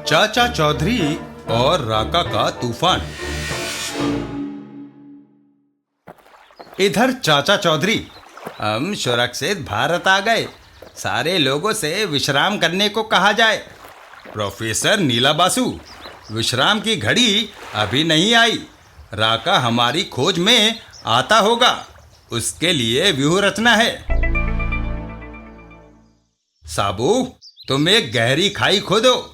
चाचा चौधरी और राका का तूफान। इधर चाचा चौधरी, हम सुरक्षित भारत आ गए। सारे लोगों से विश्राम करने को कहा जाए। प्रोफेसर नीला बासु, विश्राम की घड़ी अभी नहीं आई। राका हमारी खोज में आता होगा, उसके लिए व्यूह रचना है। साबू, तुम एक गहरी खाई खोदो,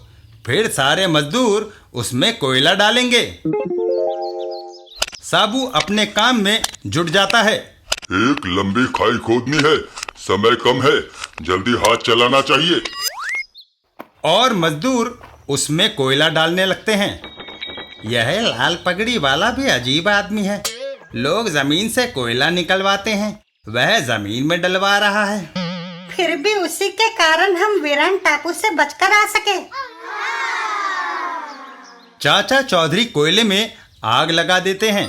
फिर सारे मजदूर उसमें कोयला डालेंगे। साबू अपने काम में जुट जाता है। एक लंबी खाई खोदनी है, समय कम है, जल्दी हाथ चलाना चाहिए। और मजदूर उसमें कोयला डालने लगते हैं। यह लाल पगड़ी वाला भी अजीब आदमी है। लोग जमीन से कोयला निकलवाते हैं, वह जमीन में डलवा रहा है। फिर भी उसी के कारण हम वीरान टापू से बचकर आ सके। चाचा चौधरी कोयले में आग लगा देते हैं।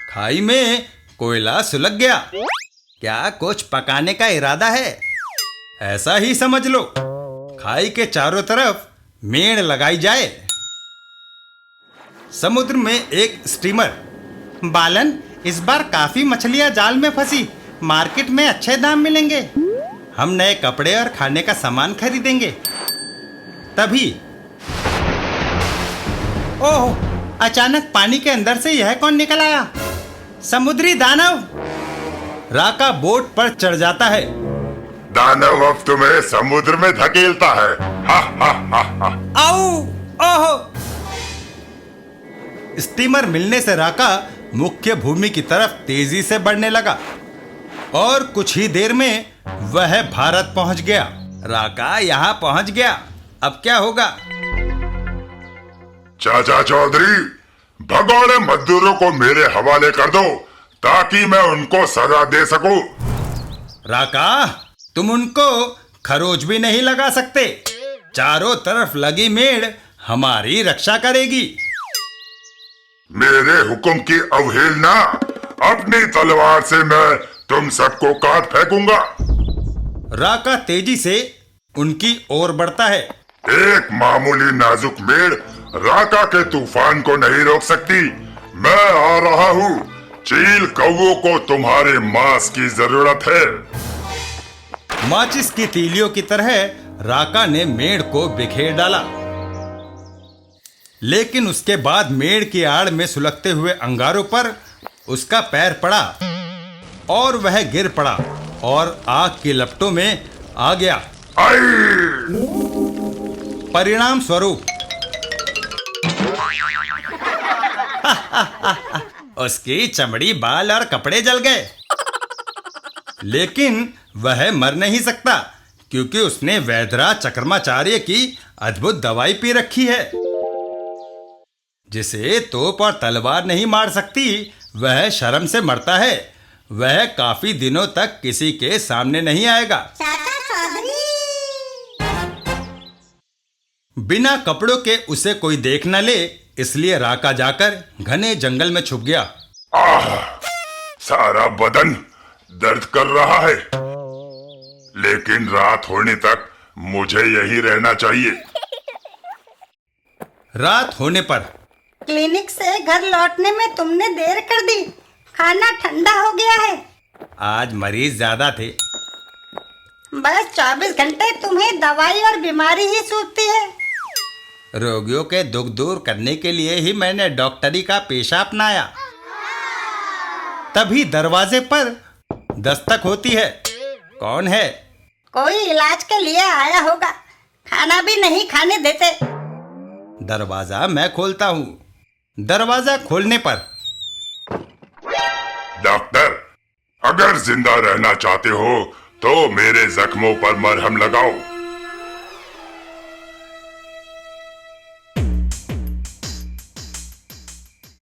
खाई में कोयला सुलग गया। क्या कुछ पकाने का इरादा है? ऐसा ही समझ लो। खाई के चारों तरफ मेड़ लगाई जाए। समुद्र में एक स्टीमर। बालन, इस बार काफी मछलियां जाल में फंसी। मार्केट में अच्छे दाम मिलेंगे। हम नए कपड़े और खाने का सामान खरीदेंगे। तभी ओह, अचानक पानी के अंदर से यह कौन निकल आया? समुद्री दानव। राका बोट पर चढ़ जाता है। दानव अब तुम्हें समुद्र में धकेलता है। हा हा हा हा। आओ, ओहो। स्टीमर मिलने से राका मुख्य भूमि की तरफ तेजी से बढ़ने लगा और कुछ ही देर में वह भारत पहुंच गया। राका यहाँ पहुंच गया। अब क्या होगा? चाचा चौधरी, भगोड़े मजदूरों को मेरे हवाले कर दो ताकि मैं उनको सजा दे सकूं। राका, तुम उनको खरोच भी नहीं लगा सकते। चारों तरफ लगी मेड़ हमारी रक्षा करेगी। मेरे हुक्म की अवहेलना, अपनी तलवार से मैं तुम सबको काट फेंकूंगा। राका तेजी से उनकी ओर बढ़ता है। एक मामूली नाजुक मेड़ राका के तूफान को नहीं रोक सकती। मैं आ रहा हूँ। चील कौवों को तुम्हारे मांस की जरूरत है। माचिस की तीलियों की तरह राका ने मेड़ को बिखेर डाला, लेकिन उसके बाद मेड़ की आड़ में सुलगते हुए अंगारों पर उसका पैर पड़ा और वह गिर पड़ा और आग की लपटों में आ गया। परिणाम स्वरूप उसकी चमड़ी, बाल और कपड़े जल गए। लेकिन वह मर नहीं सकता क्योंकि उसने वैद्यराज चक्रमाचार्य की अद्भुत दवाई पी रखी है, जिसे तोप और तलवार नहीं मार सकती। वह शर्म से मरता है। वह काफी दिनों तक किसी के सामने नहीं आएगा। चाचा चौधरी, बिना कपड़ों के उसे कोई देख न ले, इसलिए राका जाकर घने जंगल में छुप गया। सारा बदन दर्द कर रहा है, लेकिन रात होने तक मुझे यही रहना चाहिए। रात होने पर क्लिनिक से घर लौटने में तुमने देर कर दी। खाना ठंडा हो गया है। आज मरीज ज्यादा थे। बस 24 घंटे तुम्हें दवाई और बीमारी ही सूझती है। रोगियों के दुख दूर करने के लिए ही मैंने डॉक्टरी का पेशा अपनाया। तभी दरवाजे पर दस्तक होती है। कौन है? कोई इलाज के लिए आया होगा। खाना भी नहीं खाने देते। दरवाजा मैं खोलता हूँ। दरवाजा खोलने पर डॉक्टर, अगर जिंदा रहना चाहते हो तो मेरे जख्मों पर मरहम लगाओ।